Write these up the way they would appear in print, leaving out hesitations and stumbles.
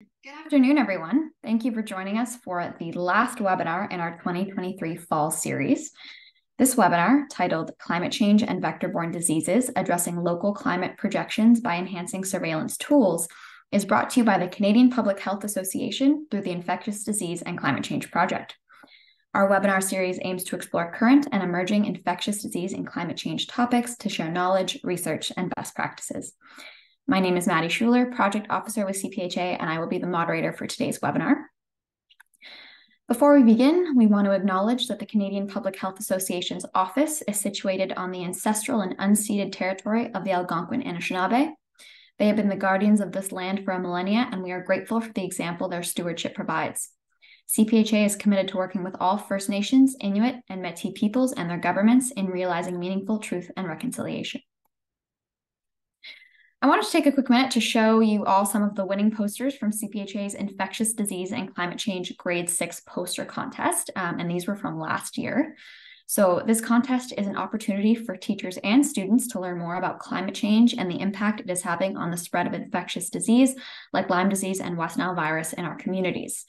Good afternoon, everyone. Thank you for joining us for the last webinar in our 2023 fall series. This webinar, titled Climate Change and Vector-Borne Diseases, Addressing Local Climate Projections by Enhancing Surveillance Tools, is brought to you by the Canadian Public Health Association through the Infectious Disease and Climate Change Project. Our webinar series aims to explore current and emerging infectious disease and climate change topics to share knowledge, research, and best practices. My name is Maddie Schuler, Project Officer with CPHA, and I will be the moderator for today's webinar. Before we begin, we want to acknowledge that the Canadian Public Health Association's office is situated on the ancestral and unceded territory of the Algonquin Anishinaabe. They have been the guardians of this land for a millennia, and we are grateful for the example their stewardship provides. CPHA is committed to working with all First Nations, Inuit, and Métis peoples and their governments in realizing meaningful truth and reconciliation. I wanted to take a quick minute to show you all some of the winning posters from CPHA's Infectious Disease and Climate Change Grade 6 poster contest, and these were from last year. So this contest is an opportunity for teachers and students to learn more about climate change and the impact it is having on the spread of infectious disease like Lyme disease and West Nile virus in our communities.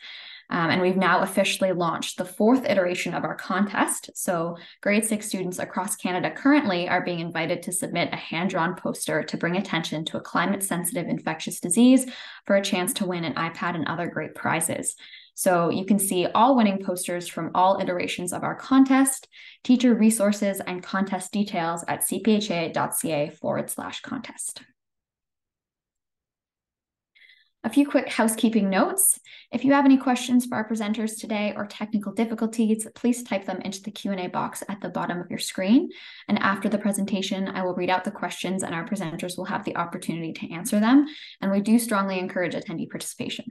And we've now officially launched the 4th iteration of our contest. So grade 6 students across Canada currently are being invited to submit a hand-drawn poster to bring attention to a climate-sensitive infectious disease for a chance to win an iPad and other great prizes. So you can see all winning posters from all iterations of our contest, teacher resources, and contest details at cpha.ca/contest. A few quick housekeeping notes. If you have any questions for our presenters today or technical difficulties, please type them into the Q&A box at the bottom of your screen. And after the presentation, I will read out the questions and our presenters will have the opportunity to answer them. And we do strongly encourage attendee participation.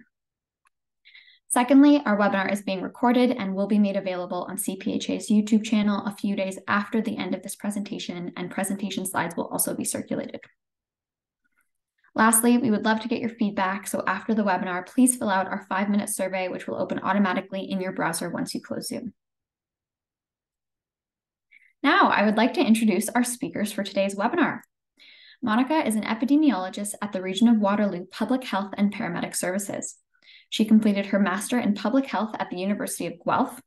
Secondly, our webinar is being recorded and will be made available on CPHA's YouTube channel a few days after the end of this presentation, and presentation slides will also be circulated. Lastly, we would love to get your feedback, so after the webinar, please fill out our 5-minute survey, which will open automatically in your browser once you close Zoom. Now, I would like to introduce our speakers for today's webinar. Monica is an epidemiologist at the region of Waterloo Public Health and Paramedic Services. She completed her Master in Public Health at the University of Guelph.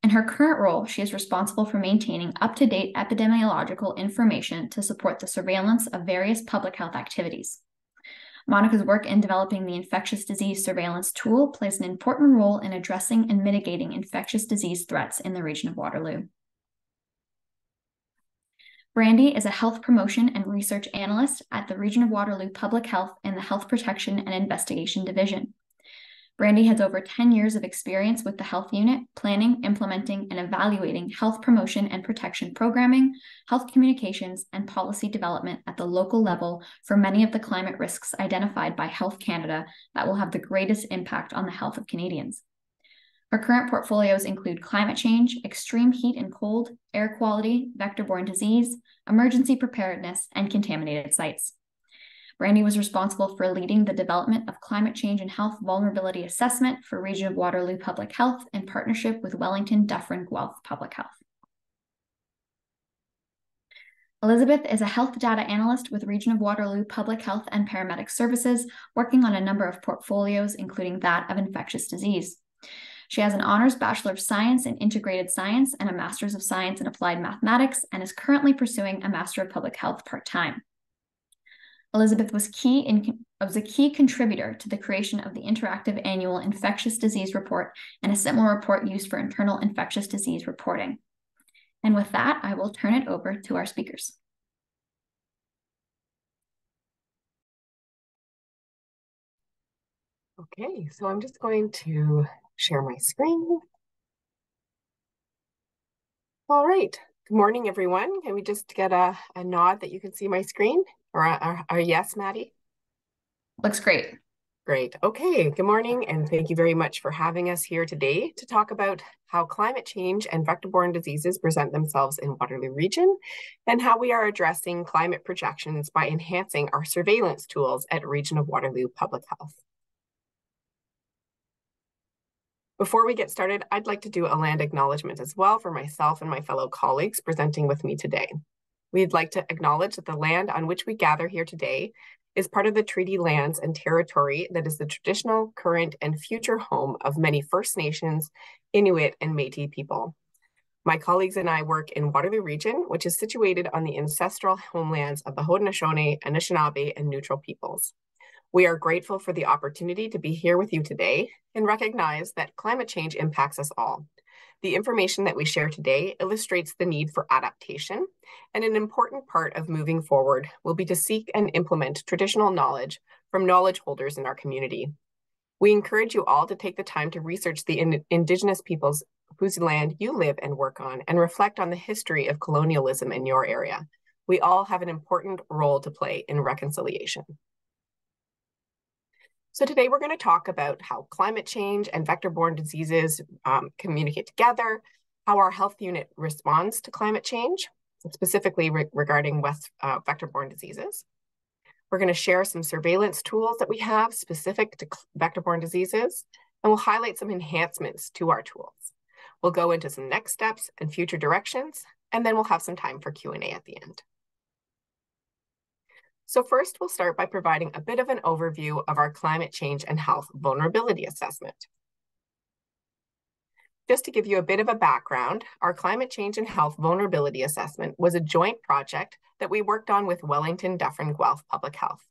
In her current role, she is responsible for maintaining up-to-date epidemiological information to support the surveillance of various public health activities. Monica's work in developing the infectious disease surveillance tool plays an important role in addressing and mitigating infectious disease threats in the region of Waterloo. Brandy is a health promotion and research analyst at the region of Waterloo Public Health in the Health Protection and Investigation Division. Brandy has over 10 years of experience with the health unit, planning, implementing, and evaluating health promotion and protection programming, health communications, and policy development at the local level for many of the climate risks identified by Health Canada that will have the greatest impact on the health of Canadians. Her current portfolios include climate change, extreme heat and cold, air quality, vector-borne disease, emergency preparedness, and contaminated sites. Brandy was responsible for leading the development of climate change and health vulnerability assessment for Region of Waterloo Public Health in partnership with Wellington Dufferin Guelph Public Health. Elizabeth is a health data analyst with Region of Waterloo Public Health and Paramedic Services, working on a number of portfolios, including that of infectious disease. She has an Honours Bachelor of Science in Integrated Science and a Master's of Science in Applied Mathematics, and is currently pursuing a Master of Public Health part-time. Elizabeth was a key contributor to the creation of the interactive annual infectious disease report and a similar report used for internal infectious disease reporting. And with that, I will turn it over to our speakers. Okay, so I'm just going to share my screen. All right, good morning, everyone. Can we just get a nod that you can see my screen? Or a yes, Maddie? Looks great. Great. Okay, good morning, and thank you very much for having us here today to talk about how climate change and vector-borne diseases present themselves in Waterloo Region and how we are addressing climate projections by enhancing our surveillance tools at Region of Waterloo Public Health. Before we get started, I'd like to do a land acknowledgement as well for myself and my fellow colleagues presenting with me today. We'd like to acknowledge that the land on which we gather here today is part of the treaty lands and territory that is the traditional, current, and future home of many First Nations, Inuit, and Métis people. My colleagues and I work in Waterloo Region, which is situated on the ancestral homelands of the Haudenosaunee, Anishinaabe, and Neutral peoples. We are grateful for the opportunity to be here with you today and recognize that climate change impacts us all. The information that we share today illustrates the need for adaptation, and an important part of moving forward will be to seek and implement traditional knowledge from knowledge holders in our community. We encourage you all to take the time to research the Indigenous peoples whose land you live and work on, and reflect on the history of colonialism in your area. We all have an important role to play in reconciliation. So today we're going to talk about how climate change and vector-borne diseases communicate together, how our health unit responds to climate change, specifically regarding vector-borne diseases. We're going to share some surveillance tools that we have specific to vector-borne diseases, and we'll highlight some enhancements to our tools. We'll go into some next steps and future directions, and then we'll have some time for Q&A at the end. So first, we'll start by providing a bit of an overview of our climate change and health vulnerability assessment. Just to give you a bit of a background, our climate change and health vulnerability assessment was a joint project that we worked on with Wellington Dufferin Guelph Public Health.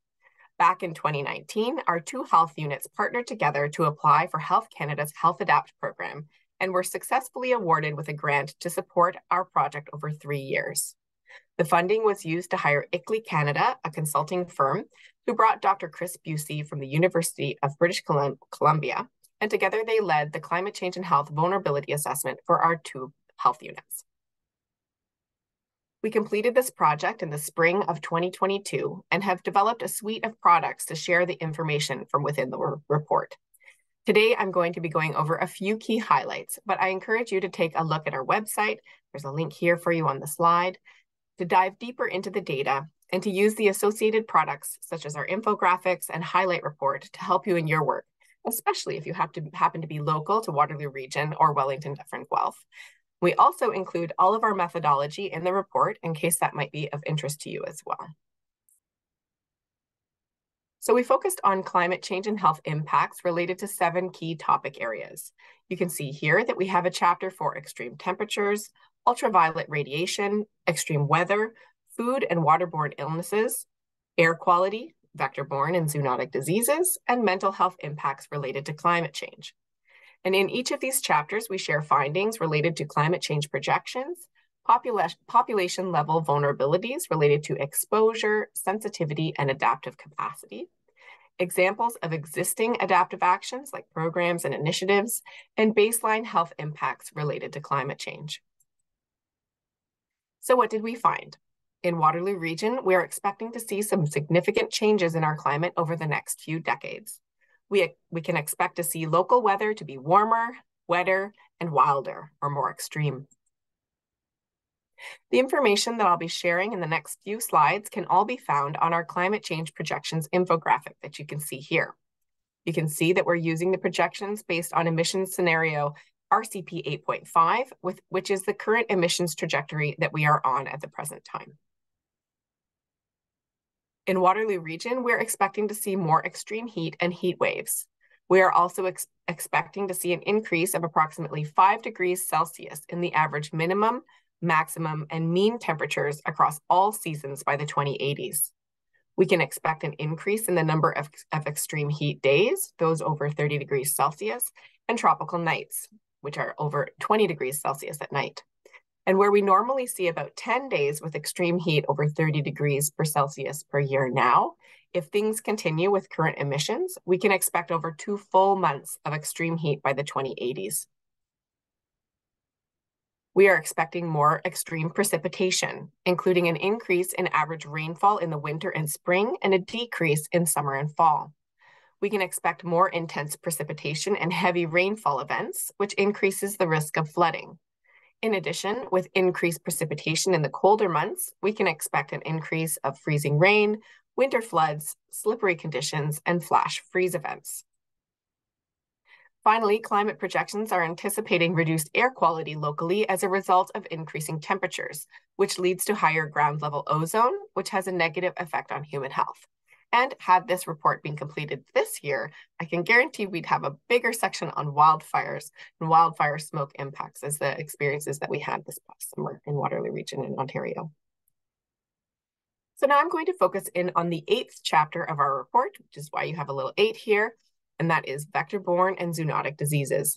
Back in 2019, our two health units partnered together to apply for Health Canada's Health Adapt program and were successfully awarded with a grant to support our project over 3 years. The funding was used to hire ICLEI Canada, a consulting firm, who brought Dr. Chris Busey from the University of British Columbia, and together they led the climate change and health vulnerability assessment for our two health units. We completed this project in the spring of 2022 and have developed a suite of products to share the information from within the report. Today, I'm going to be going over a few key highlights, but I encourage you to take a look at our website. There's a link here for you on the slide, to dive deeper into the data and to use the associated products such as our infographics and highlight report to help you in your work, especially if you happen to be local to Waterloo Region or Wellington Dufferin Guelph. We also include all of our methodology in the report in case that might be of interest to you as well. So we focused on climate change and health impacts related to 7 key topic areas. You can see here that we have a chapter for extreme temperatures, ultraviolet radiation, extreme weather, food and waterborne illnesses, air quality, vector-borne and zoonotic diseases, and mental health impacts related to climate change. And in each of these chapters, we share findings related to climate change projections, population level vulnerabilities related to exposure, sensitivity, and adaptive capacity, examples of existing adaptive actions like programs and initiatives, and baseline health impacts related to climate change. So what did we find? In Waterloo Region, we're expecting to see some significant changes in our climate over the next few decades. We can expect to see local weather to be warmer, wetter, and wilder, or more extreme. The information that I'll be sharing in the next few slides can all be found on our climate change projections infographic that you can see here. You can see that we're using the projections based on emissions scenario RCP 8.5, which is the current emissions trajectory that we are on at the present time. In Waterloo Region, we're expecting to see more extreme heat and heat waves. We are also expecting to see an increase of approximately 5 degrees Celsius in the average minimum, maximum, and mean temperatures across all seasons by the 2080s. We can expect an increase in the number of extreme heat days, those over 30 degrees Celsius, and tropical nights, which are over 20 degrees Celsius at night. And where we normally see about 10 days with extreme heat over 30 degrees Celsius per year now, if things continue with current emissions, we can expect over 2 full months of extreme heat by the 2080s. We are expecting more extreme precipitation, including an increase in average rainfall in the winter and spring and a decrease in summer and fall. We can expect more intense precipitation and heavy rainfall events, which increases the risk of flooding. In addition, with increased precipitation in the colder months, we can expect an increase of freezing rain, winter floods, slippery conditions, and flash freeze events. Finally, climate projections are anticipating reduced air quality locally as a result of increasing temperatures, which leads to higher ground level ozone, which has a negative effect on human health. And had this report been completed this year, I can guarantee we'd have a bigger section on wildfires and wildfire smoke impacts as the experiences that we had this past summer in Waterloo Region in Ontario. So now I'm going to focus in on the 8th chapter of our report, which is why you have a little 8 here, and that is vector-borne and zoonotic diseases.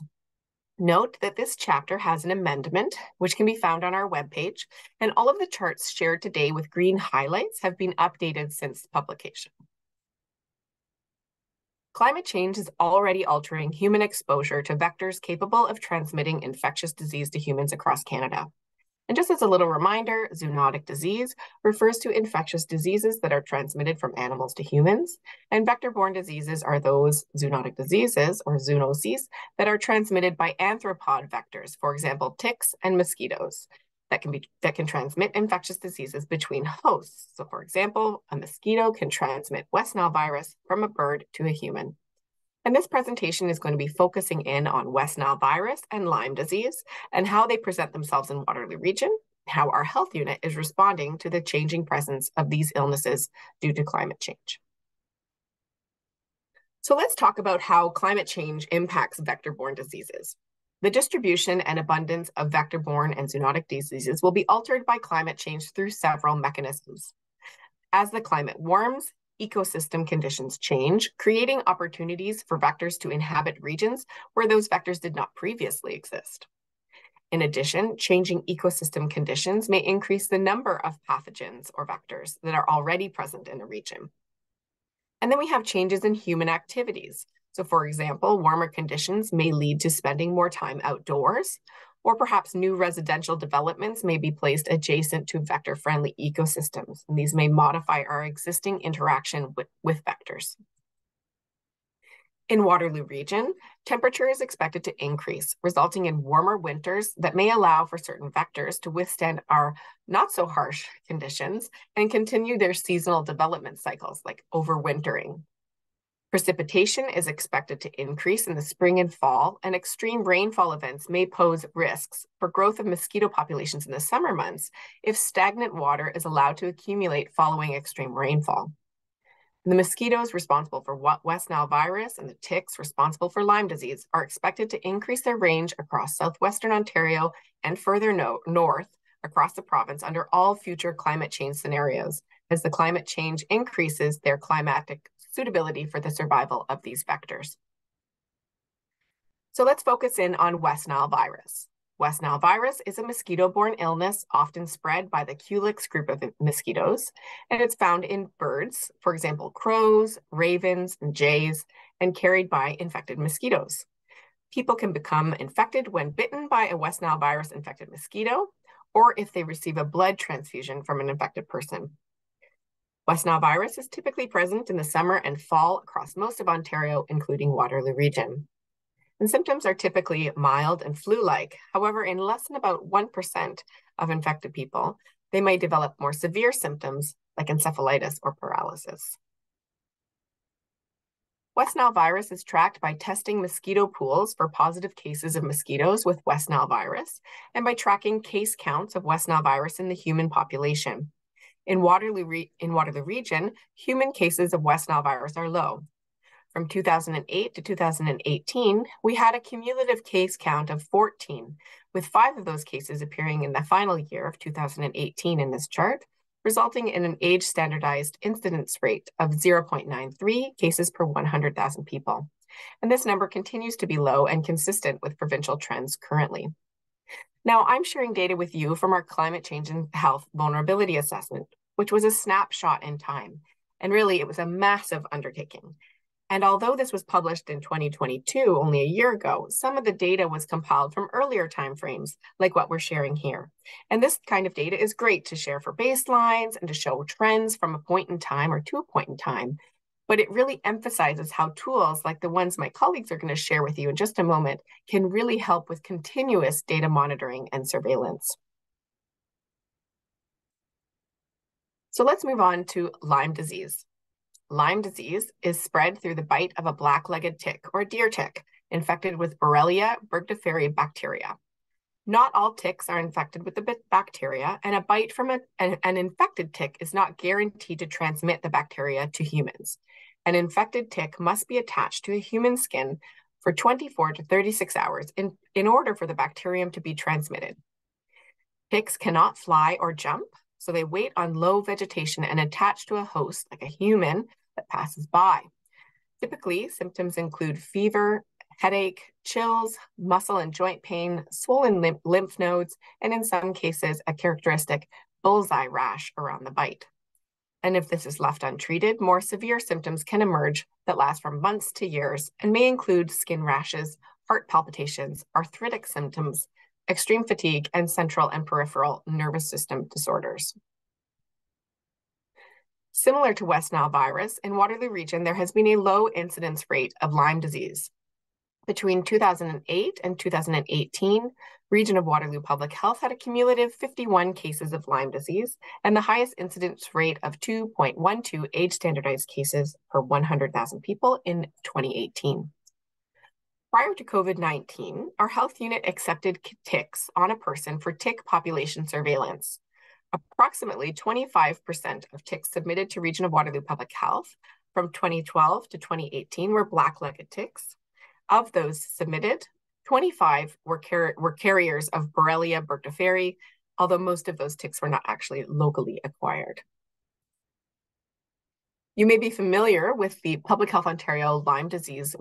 Note that this chapter has an amendment, which can be found on our webpage, and all of the charts shared today with green highlights have been updated since publication. Climate change is already altering human exposure to vectors capable of transmitting infectious disease to humans across Canada. And just as a little reminder, zoonotic disease refers to infectious diseases that are transmitted from animals to humans, and vector-borne diseases are those zoonotic diseases, or zoonoses, that are transmitted by arthropod vectors, for example, ticks and mosquitoes, that can transmit infectious diseases between hosts. So for example, a mosquito can transmit West Nile virus from a bird to a human. And this presentation is going to be focusing in on West Nile virus and Lyme disease and how they present themselves in Waterloo Region, how our health unit is responding to the changing presence of these illnesses due to climate change. So let's talk about how climate change impacts vector-borne diseases. The distribution and abundance of vector-borne and zoonotic diseases will be altered by climate change through several mechanisms. As the climate warms, ecosystem conditions change, creating opportunities for vectors to inhabit regions where those vectors did not previously exist. In addition, changing ecosystem conditions may increase the number of pathogens or vectors that are already present in a region. And then we have changes in human activities. So for example, warmer conditions may lead to spending more time outdoors, or perhaps new residential developments may be placed adjacent to vector-friendly ecosystems, and these may modify our existing interaction with vectors. In Waterloo Region, temperature is expected to increase, resulting in warmer winters that may allow for certain vectors to withstand our not-so-harsh conditions and continue their seasonal development cycles, like overwintering. Precipitation is expected to increase in the spring and fall, and extreme rainfall events may pose risks for growth of mosquito populations in the summer months if stagnant water is allowed to accumulate following extreme rainfall. And the mosquitoes responsible for West Nile virus and the ticks responsible for Lyme disease are expected to increase their range across southwestern Ontario and further north across the province under all future climate change scenarios, as the climate change increases their climatic suitability for the survival of these vectors. So let's focus in on West Nile virus. West Nile virus is a mosquito-borne illness often spread by the Culex group of mosquitoes, and it's found in birds, for example, crows, ravens, and jays, and carried by infected mosquitoes. People can become infected when bitten by a West Nile virus infected mosquito, or if they receive a blood transfusion from an infected person. West Nile virus is typically present in the summer and fall across most of Ontario, including Waterloo Region. And symptoms are typically mild and flu-like. However, in less than about 1% of infected people, they may develop more severe symptoms like encephalitis or paralysis. West Nile virus is tracked by testing mosquito pools for positive cases of mosquitoes with West Nile virus and by tracking case counts of West Nile virus in the human population. In Waterloo Region, human cases of West Nile virus are low. From 2008 to 2018, we had a cumulative case count of 14, with 5 of those cases appearing in the final year of 2018 in this chart, resulting in an age-standardized incidence rate of 0.93 cases per 100,000 people. And this number continues to be low and consistent with provincial trends currently. Now, I'm sharing data with you from our Climate Change and Health Vulnerability Assessment, which was a snapshot in time. And really, it was a massive undertaking. And although this was published in 2022, only a year ago, some of the data was compiled from earlier timeframes, like what we're sharing here. And this kind of data is great to share for baselines and to show trends from a point in time or to a point in time. But it really emphasizes how tools like the ones my colleagues are going to share with you in just a moment can really help with continuous data monitoring and surveillance. So let's move on to Lyme disease. Lyme disease is spread through the bite of a black-legged tick or deer tick infected with Borrelia burgdorferi bacteria. Not all ticks are infected with the bacteria, and a bite from an infected tick is not guaranteed to transmit the bacteria to humans. An infected tick must be attached to a human skin for 24 to 36 hours in order for the bacterium to be transmitted. Ticks cannot fly or jump, so they wait on low vegetation and attach to a host, like a human, that passes by. Typically, symptoms include fever, headache, chills, muscle and joint pain, swollen lymph nodes, and in some cases, a characteristic bullseye rash around the bite. And if this is left untreated, more severe symptoms can emerge that last from months to years and may include skin rashes, heart palpitations, arthritic symptoms, extreme fatigue, and central and peripheral nervous system disorders. Similar to West Nile virus, in Waterloo region, there has been a low incidence rate of Lyme disease. Between 2008 and 2018, region of Waterloo Public Health had a cumulative 51 cases of Lyme disease and the highest incidence rate of 2.12 age-standardized cases per 100,000 people in 2018. Prior to COVID-19, our health unit accepted ticks on a person for tick population surveillance. Approximately 25% of ticks submitted to region of Waterloo Public Health from 2012 to 2018 were black-legged ticks. Of those submitted, 25 were carriers of Borrelia burgdorferi, although most of those ticks were not actually locally acquired. You may be familiar with the Public Health Ontario Lyme disease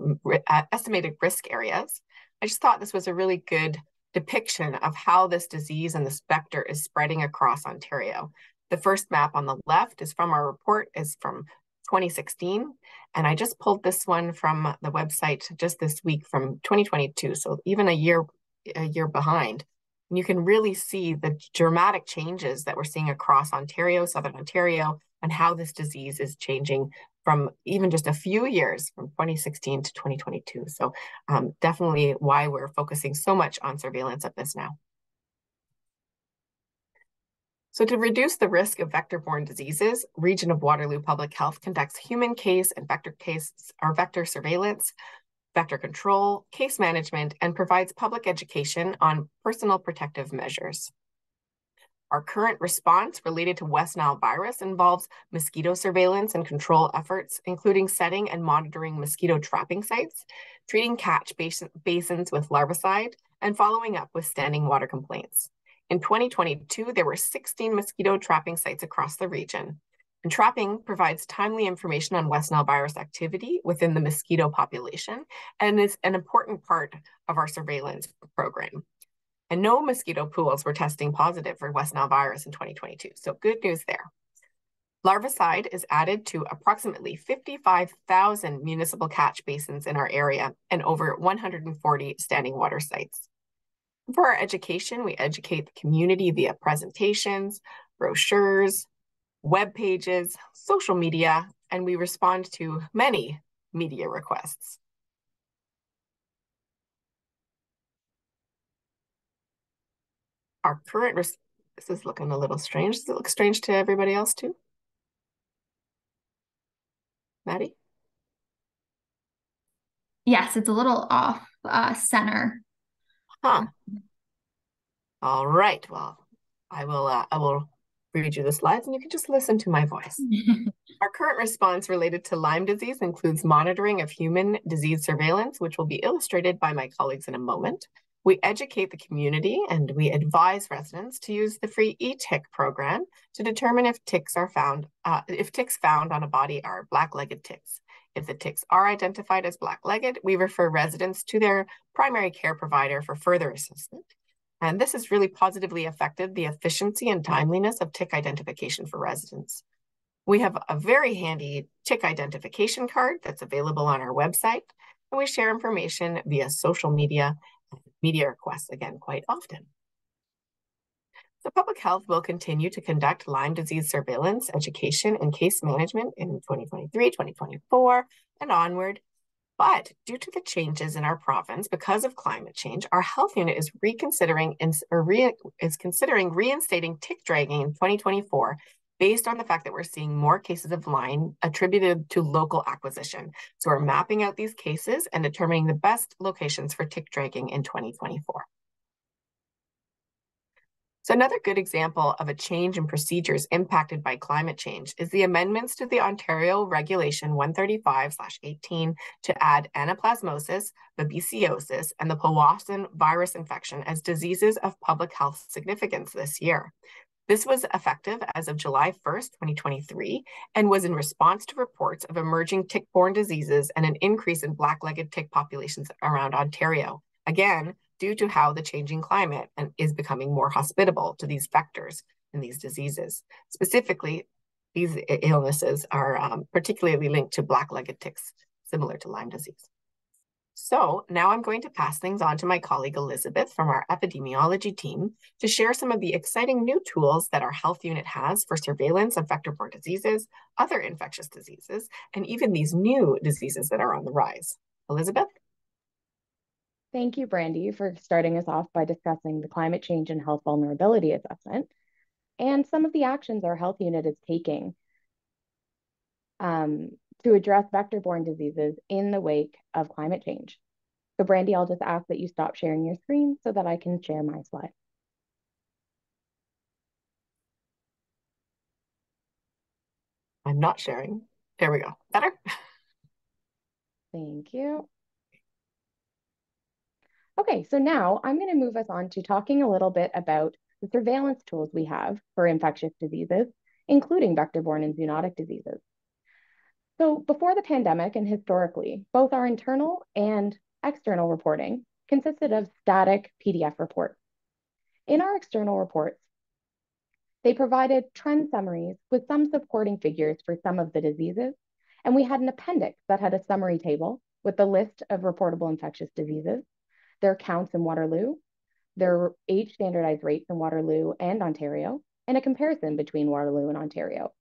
estimated risk areas. I just thought this was a really good depiction of how this disease and this vector is spreading across Ontario. The first map on the left is from our report, is from 2016, and I just pulled this one from the website just this week from 2022, so even a year behind. And you can really see the dramatic changes that we're seeing across Ontario, Southern Ontario, and how this disease is changing from even just a few years, from 2016 to 2022. So definitely why we're focusing so much on surveillance of this now. So to reduce the risk of vector-borne diseases, Region of Waterloo Public Health conducts human case and vector surveillance, vector control, case management, and provides public education on personal protective measures. Our current response related to West Nile virus involves mosquito surveillance and control efforts, including setting and monitoring mosquito trapping sites, treating catch basins with larvicide, and following up with standing water complaints. In 2022, there were 16 mosquito trapping sites across the region. And trapping provides timely information on West Nile virus activity within the mosquito population and is an important part of our surveillance program. And no mosquito pools were testing positive for West Nile virus in 2022, so good news there. Larvicide is added to approximately 55,000 municipal catch basins in our area and over 140 standing water sites. For our education, we educate the community via presentations, brochures, web pages, social media, and we respond to many media requests. Our current, this is looking a little strange. Does it look strange to everybody else too? Maddie? Yes, it's a little off center. Huh. All right, well, I will read you the slides and you can just listen to my voice. Our current response related to Lyme disease includes monitoring of human disease surveillance, which will be illustrated by my colleagues in a moment. We educate the community and we advise residents to use the free e-tick program to determine if ticks found on a body are black-legged ticks. If the ticks are identified as black-legged, we refer residents to their primary care provider for further assessment. And this has really positively affected the efficiency and timeliness of tick identification for residents. We have a very handy tick identification card that's available on our website, and we share information via social media and media requests, again, quite often. The Public Health will continue to conduct Lyme disease surveillance, education, and case management in 2023, 2024, and onward. But due to the changes in our province because of climate change, our health unit is considering reinstating tick dragging in 2024 based on the fact that we're seeing more cases of Lyme attributed to local acquisition. So we're mapping out these cases and determining the best locations for tick dragging in 2024. So another good example of a change in procedures impacted by climate change is the amendments to the Ontario Regulation 135/18 to add anaplasmosis, babesiosis, and the Powassan virus infection as diseases of public health significance this year. This was effective as of July 1st, 2023, and was in response to reports of emerging tick-borne diseases and an increase in black-legged tick populations around Ontario. Again, due to how the changing climate is becoming more hospitable to these vectors and these diseases. Specifically, these illnesses are particularly linked to black-legged ticks, similar to Lyme disease. So now I'm going to pass things on to my colleague Elizabeth from our epidemiology team to share some of the exciting new tools that our health unit has for surveillance of vector-borne diseases, other infectious diseases, and even these new diseases that are on the rise. Elizabeth? Thank you, Brandy, for starting us off by discussing the climate change and health vulnerability assessment and some of the actions our health unit is taking to address vector-borne diseases in the wake of climate change. So Brandy, I'll just ask that you stop sharing your screen so that I can share my slide. I'm not sharing. There we go. Better? Thank you. Okay, so now I'm going to move us on to talking a little bit about the surveillance tools we have for infectious diseases, including vector-borne and zoonotic diseases. So before the pandemic and historically, both our internal and external reporting consisted of static PDF reports. In our external reports, they provided trend summaries with some supporting figures for some of the diseases, and we had an appendix that had a summary table with the list of reportable infectious diseases, their counts in Waterloo, their age standardized rates in Waterloo and Ontario, and a comparison between Waterloo and Ontario.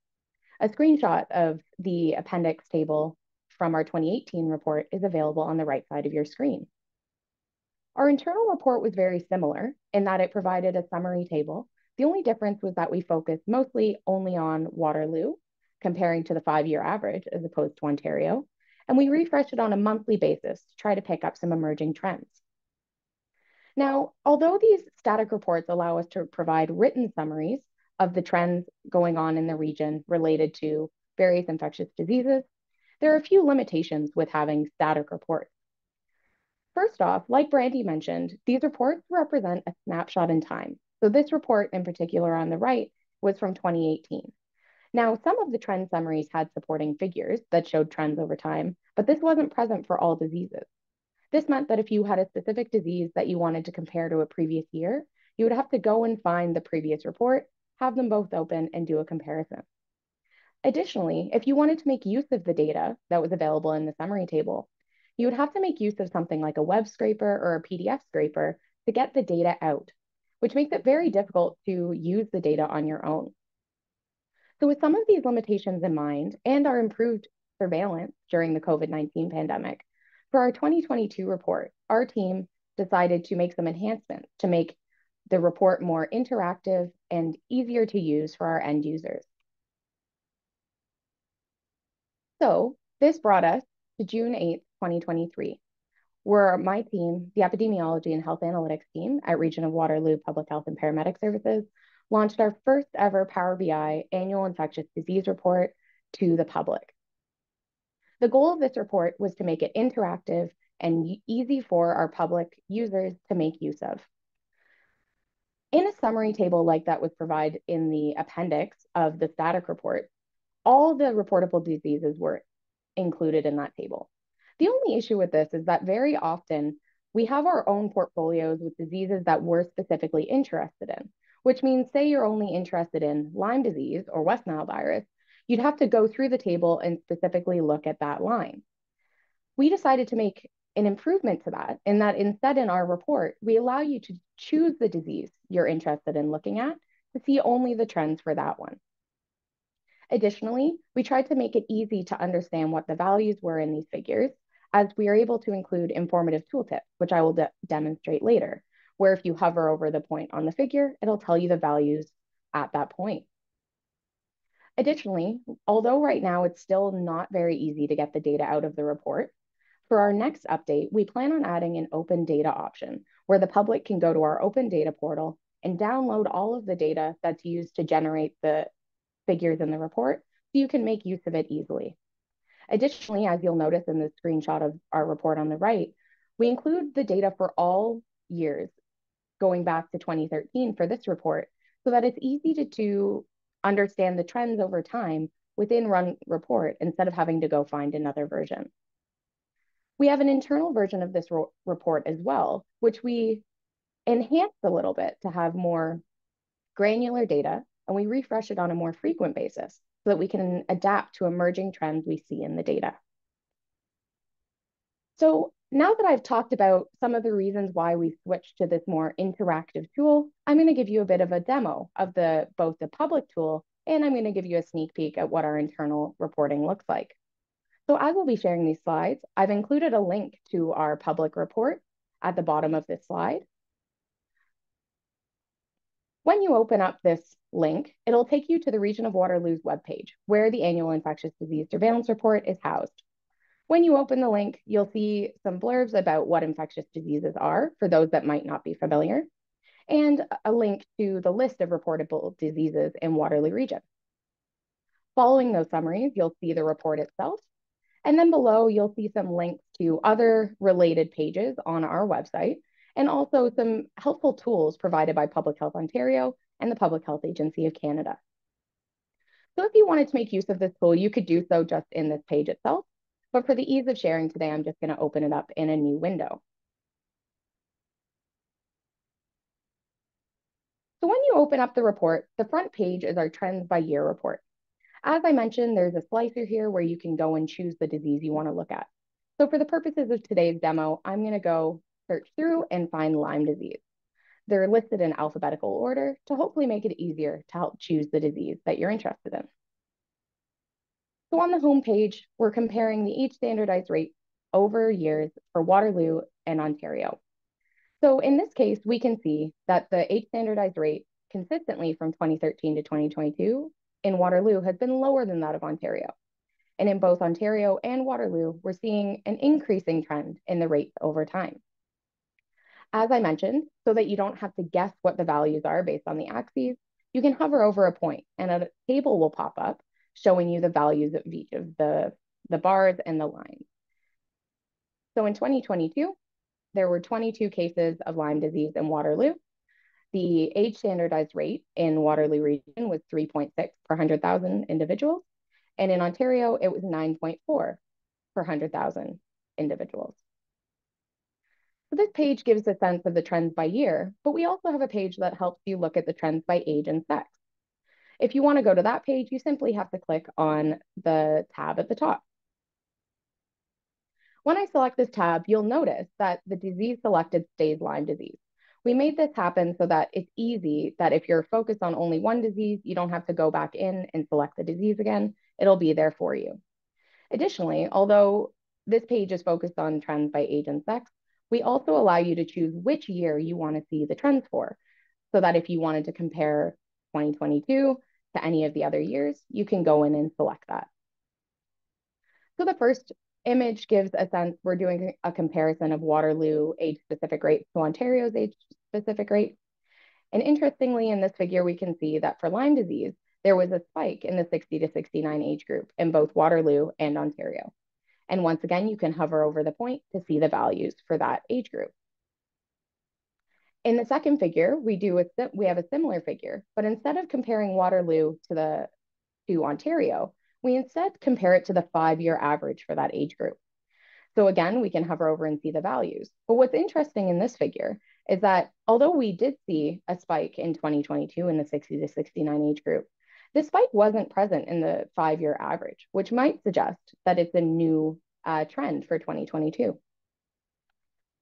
A screenshot of the appendix table from our 2018 report is available on the right side of your screen. Our internal report was very similar in that it provided a summary table. The only difference was that we focused mostly only on Waterloo, comparing to the 5-year average as opposed to Ontario, and we refreshed it on a monthly basis to try to pick up some emerging trends. Now, although these static reports allow us to provide written summaries of the trends going on in the region related to various infectious diseases, there are a few limitations with having static reports. First off, like Brandy mentioned, these reports represent a snapshot in time. So this report in particular on the right was from 2018. Now, some of the trend summaries had supporting figures that showed trends over time, but this wasn't present for all diseases. This meant that if you had a specific disease that you wanted to compare to a previous year, you would have to go and find the previous report, have them both open, and do a comparison. Additionally, if you wanted to make use of the data that was available in the summary table, you would have to make use of something like a web scraper or a PDF scraper to get the data out, which makes it very difficult to use the data on your own. So with some of these limitations in mind and our improved surveillance during the COVID-19 pandemic, for our 2022 report, our team decided to make some enhancements to make the report more interactive and easier to use for our end users. So this brought us to June 8th, 2023, where my team, the epidemiology and health analytics team at Region of Waterloo Public Health and Paramedic Services, launched our first ever Power BI annual infectious disease report to the public. The goal of this report was to make it interactive and easy for our public users to make use of. In a summary table like that was provided in the appendix of the static report, all the reportable diseases were included in that table. The only issue with this is that very often we have our own portfolios with diseases that we're specifically interested in, which means say you're only interested in Lyme disease or West Nile virus, you'd have to go through the table and specifically look at that line. We decided to make an improvement to that in that instead in our report, we allow you to choose the disease you're interested in looking at to see only the trends for that one. Additionally, we tried to make it easy to understand what the values were in these figures, as we are able to include informative tooltips, which I will demonstrate later, where if you hover over the point on the figure, it'll tell you the values at that point. Additionally, although right now it's still not very easy to get the data out of the report, for our next update, we plan on adding an open data option where the public can go to our open data portal and download all of the data that's used to generate the figures in the report so you can make use of it easily. Additionally, as you'll notice in the screenshot of our report on the right, we include the data for all years going back to 2013 for this report so that it's easy to understand the trends over time within one report instead of having to go find another version. We have an internal version of this report as well, which we enhance a little bit to have more granular data, and we refresh it on a more frequent basis so that we can adapt to emerging trends we see in the data. So now that I've talked about some of the reasons why we switched to this more interactive tool, I'm going to give you a bit of a demo of both the public tool, and I'm going to give you a sneak peek at what our internal reporting looks like. So as we'll be sharing these slides, I've included a link to our public report at the bottom of this slide. When you open up this link, it'll take you to the Region of Waterloo's webpage, where the annual infectious disease surveillance report is housed. When you open the link, you'll see some blurbs about what infectious diseases are, for those that might not be familiar, and a link to the list of reportable diseases in Waterloo Region. Following those summaries, you'll see the report itself, and then below, you'll see some links to other related pages on our website, and also some helpful tools provided by Public Health Ontario and the Public Health Agency of Canada. So if you wanted to make use of this tool, you could do so just in this page itself. But for the ease of sharing today, I'm just going to open it up in a new window. So when you open up the report, the front page is our trends by year report. As I mentioned, there's a slicer here where you can go and choose the disease you want to look at. So for the purposes of today's demo, I'm going to go search through and find Lyme disease. They're listed in alphabetical order to hopefully make it easier to help choose the disease that you're interested in. So on the home page, we're comparing the age standardized rate over years for Waterloo and Ontario. So in this case, we can see that the age standardized rate consistently from 2013 to 2022 in Waterloo has been lower than that of Ontario. And in both Ontario and Waterloo, we're seeing an increasing trend in the rates over time. As I mentioned, so that you don't have to guess what the values are based on the axes, you can hover over a point and a table will pop up showing you the values of each of the bars and the lines. So in 2022, there were 22 cases of Lyme disease in Waterloo. The age standardized rate in Waterloo region was 3.6 per 100,000 individuals. And in Ontario, it was 9.4 per 100,000 individuals. So this page gives a sense of the trends by year, but we also have a page that helps you look at the trends by age and sex. If you want to go to that page, you simply have to click on the tab at the top. When I select this tab, you'll notice that the disease selected stays Lyme disease. We made this happen so that it's easy that if you're focused on only one disease, you don't have to go back in and select the disease again. It'll be there for you. Additionally, although this page is focused on trends by age and sex, we also allow you to choose which year you want to see the trends for, so that if you wanted to compare 2022 to any of the other years, you can go in and select that. So the first image gives a sense, we're doing a comparison of Waterloo age-specific rates to Ontario's age-specific rate. And interestingly, in this figure, we can see that for Lyme disease, there was a spike in the 60 to 69 age group in both Waterloo and Ontario. And once again, you can hover over the point to see the values for that age group. In the second figure, we have a similar figure, but instead of comparing Waterloo to Ontario, we instead compare it to the 5-year average for that age group. So again, we can hover over and see the values. But what's interesting in this figure is that although we did see a spike in 2022 in the 60 to 69 age group, this spike wasn't present in the 5-year average, which might suggest that it's a new trend for 2022.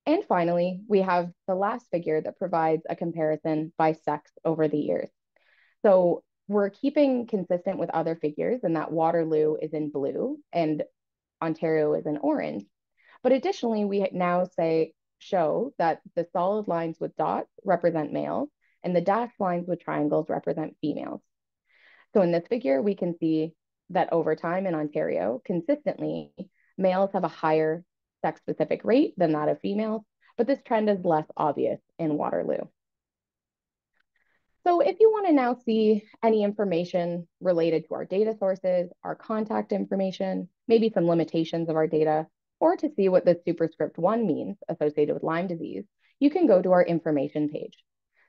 And finally, we have the last figure that provides a comparison by sex over the years. So we're keeping consistent with other figures in that Waterloo is in blue and Ontario is in orange. But additionally, we now show that the solid lines with dots represent males and the dashed lines with triangles represent females. So in this figure, we can see that over time in Ontario, consistently, males have a higher sex-specific rate than that of females, but this trend is less obvious in Waterloo. So if you want to now see any information related to our data sources, our contact information, maybe some limitations of our data, or to see what the superscript 1 means associated with Lyme disease, you can go to our information page.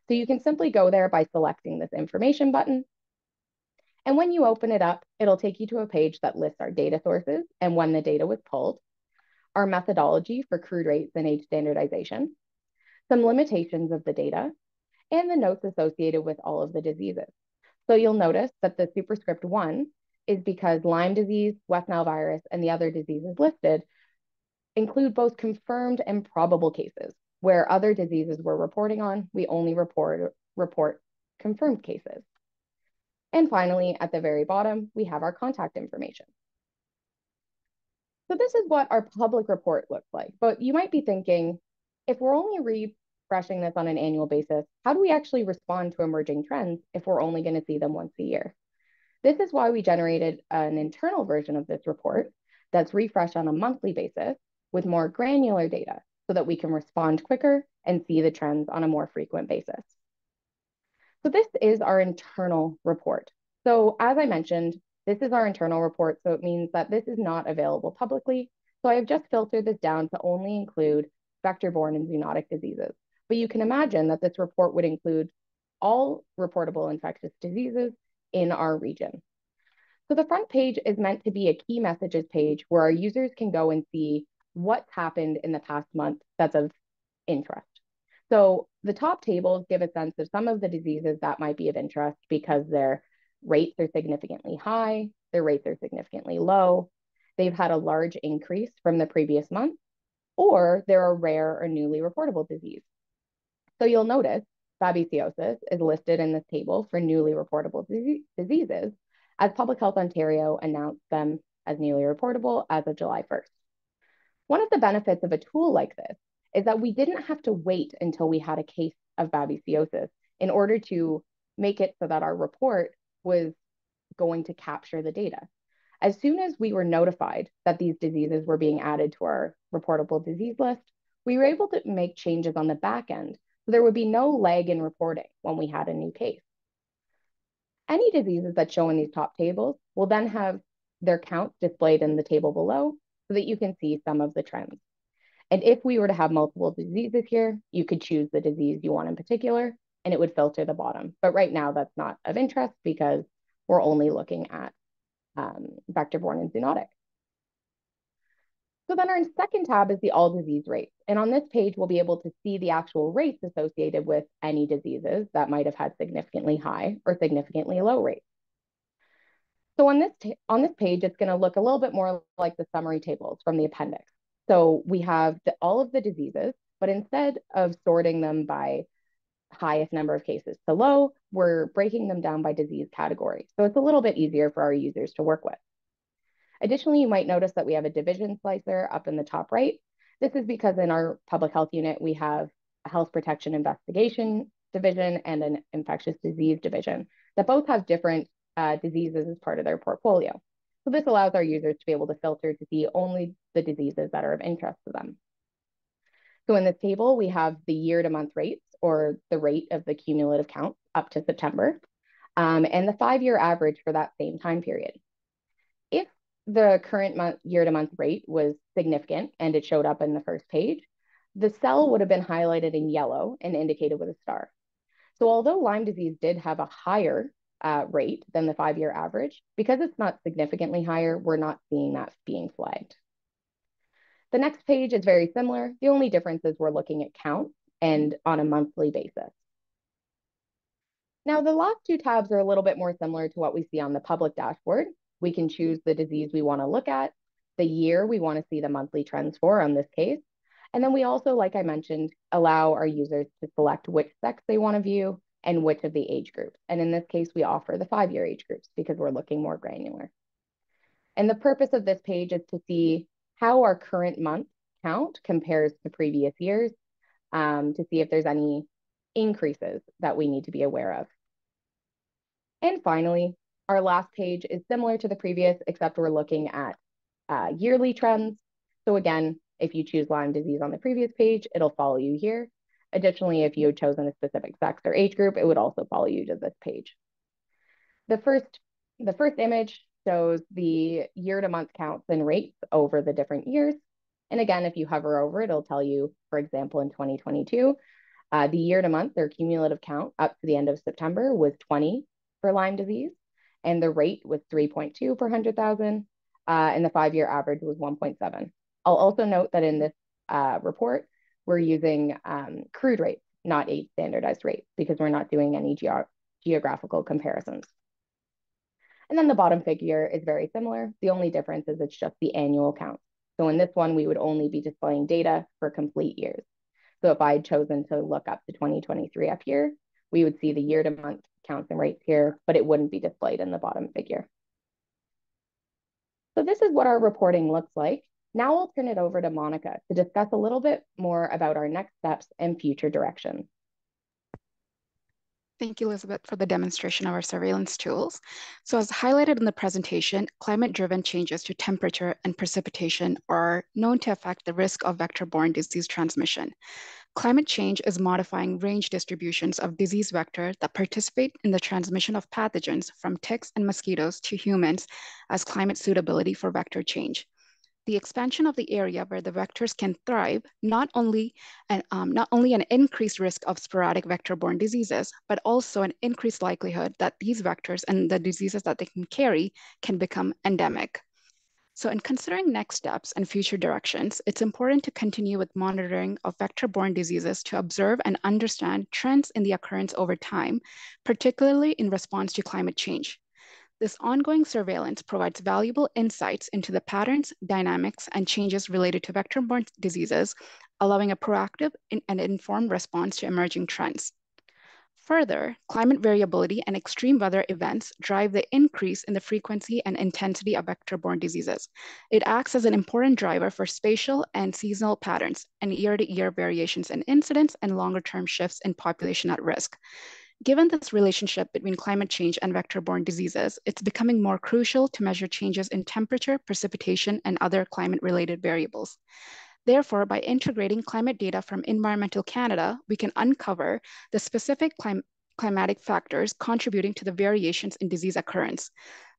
So you can simply go there by selecting this information button. And when you open it up, it'll take you to a page that lists our data sources and when the data was pulled, our methodology for crude rates and age standardization, some limitations of the data, and the notes associated with all of the diseases. So you'll notice that the superscript 1 is because Lyme disease, West Nile virus, and the other diseases listed include both confirmed and probable cases, where other diseases we're reporting on, we only report confirmed cases. And finally, at the very bottom, we have our contact information. So this is what our public report looks like. But you might be thinking, if we're only refreshing this on an annual basis, how do we actually respond to emerging trends if we're only going to see them once a year? This is why we generated an internal version of this report that's refreshed on a monthly basis with more granular data so that we can respond quicker and see the trends on a more frequent basis. So this is our internal report. So as I mentioned, this is our internal report, so it means that this is not available publicly. So I have just filtered this down to only include vector-borne and zoonotic diseases. But you can imagine that this report would include all reportable infectious diseases in our region. So the front page is meant to be a key messages page where our users can go and see what's happened in the past month that's of interest. So the top tables give a sense of some of the diseases that might be of interest because their rates are significantly high, their rates are significantly low, they've had a large increase from the previous month, or they're a rare or newly reportable disease. So you'll notice babesiosis is listed in this table for newly reportable diseases, as Public Health Ontario announced them as newly reportable as of July 1st. One of the benefits of a tool like this is that we didn't have to wait until we had a case of babesiosis in order to make it so that our report was going to capture the data. As soon as we were notified that these diseases were being added to our reportable disease list, we were able to make changes on the back end, so there would be no lag in reporting when we had a new case. Any diseases that show in these top tables will then have their counts displayed in the table below so that you can see some of the trends. And if we were to have multiple diseases here, you could choose the disease you want in particular, and it would filter the bottom. But right now, that's not of interest because we're only looking at vector-borne and zoonotic. So then our second tab is the all disease rates. And on this page, we'll be able to see the actual rates associated with any diseases that might have had significantly high or significantly low rates. So on this page, it's going to look a little bit more like the summary tables from the appendix. So we have all of the diseases, but instead of sorting them by highest number of cases to low, we're breaking them down by disease category. So it's a little bit easier for our users to work with. Additionally, you might notice that we have a division slicer up in the top right. This is because in our public health unit, we have a health protection investigation division and an infectious disease division that both have different diseases as part of their portfolio. So this allows our users to be able to filter to see only the diseases that are of interest to them. So in this table, we have the year-to-month rates, or the rate of the cumulative count up to September, and the 5-year average for that same time period. If the current year-to-month rate was significant and it showed up in the first page, the cell would have been highlighted in yellow and indicated with a star. So although Lyme disease did have a higher rate than the 5-year average, because it's not significantly higher, we're not seeing that being flagged. The next page is very similar. The only difference is we're looking at counts and on a monthly basis. Now, the last two tabs are a little bit more similar to what we see on the public dashboard. We can choose the disease we want to look at, the year we want to see the monthly trends for on this case. And then we also, like I mentioned, allow our users to select which sex they want to view and which of the age groups. And in this case, we offer the 5-year age groups because we're looking more granular. And the purpose of this page is to see how our current month count compares to previous years, to see if there's any increases that we need to be aware of. And finally, Our last page is similar to the previous, except we're looking at yearly trends. So again, if you choose Lyme disease on the previous page, it'll follow you here. Additionally, if you had chosen a specific sex or age group, it would also follow you to this page. The first image shows the year-to-month counts and rates over the different years. And again, if you hover over it, it'll tell you, for example, in 2022, the year-to-month, their cumulative count up to the end of September was 20 for Lyme disease, and the rate was 3.2 per 100,000, and the 5-year average was 1.7. I'll also note that in this report, we're using crude rates, not a standardized rate, because we're not doing any geographical comparisons. And then the bottom figure is very similar. The only difference is it's just the annual count. So in this one, we would only be displaying data for complete years. So if I had chosen to look up to 2023 up here, we would see the year-to-month counts and rates here, but it wouldn't be displayed in the bottom figure. So this is what our reporting looks like. Now I'll turn it over to Monica to discuss a little bit more about our next steps and future directions. Thank you, Elizabeth, for the demonstration of our surveillance tools. So as highlighted in the presentation, climate-driven changes to temperature and precipitation are known to affect the risk of vector-borne disease transmission. Climate change is modifying range distributions of disease vector that participate in the transmission of pathogens from ticks and mosquitoes to humans as climate suitability for vector change. The expansion of the area where the vectors can thrive, not only an increased risk of sporadic vector-borne diseases, but also an increased likelihood that these vectors and the diseases that they can carry can become endemic. So in considering next steps and future directions, it's important to continue with monitoring of vector-borne diseases to observe and understand trends in the occurrence over time, particularly in response to climate change. This ongoing surveillance provides valuable insights into the patterns, dynamics, and changes related to vector-borne diseases, allowing a proactive and informed response to emerging trends. Further, climate variability and extreme weather events drive the increase in the frequency and intensity of vector-borne diseases. It acts as an important driver for spatial and seasonal patterns and year-to-year variations in incidence and longer-term shifts in population at risk. Given this relationship between climate change and vector-borne diseases, it's becoming more crucial to measure changes in temperature, precipitation, and other climate-related variables. Therefore, by integrating climate data from Environmental Canada, we can uncover the specific climatic factors contributing to the variations in disease occurrence.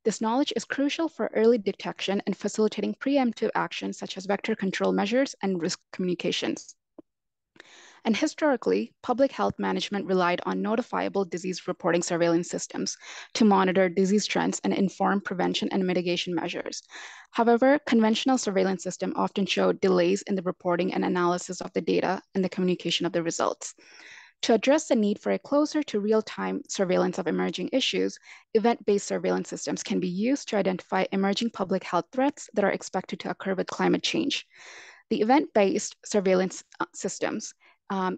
This knowledge is crucial for early detection and facilitating preemptive actions such as vector control measures and risk communications. And historically, public health management relied on notifiable disease reporting surveillance systems to monitor disease trends and inform prevention and mitigation measures. However, conventional surveillance systems often show delays in the reporting and analysis of the data and the communication of the results. To address the need for a closer to real-time surveillance of emerging issues, event-based surveillance systems can be used to identify emerging public health threats that are expected to occur with climate change. The event-based surveillance systems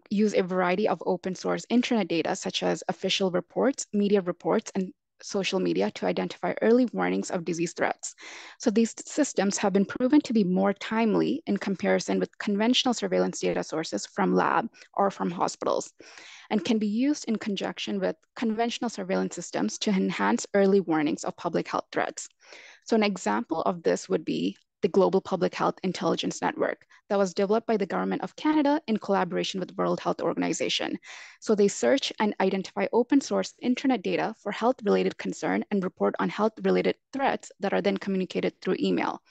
use a variety of open source internet data, such as official reports, media reports, and social media to identify early warnings of disease threats. So these systems have been proven to be more timely in comparison with conventional surveillance data sources from lab or from hospitals, and can be used in conjunction with conventional surveillance systems to enhance early warnings of public health threats. So an example of this would be the Global Public Health Intelligence Network that was developed by the Government of Canada in collaboration with the World Health Organization. So they search and identify open source internet data for health-related concern and report on health-related threats that are then communicated through email.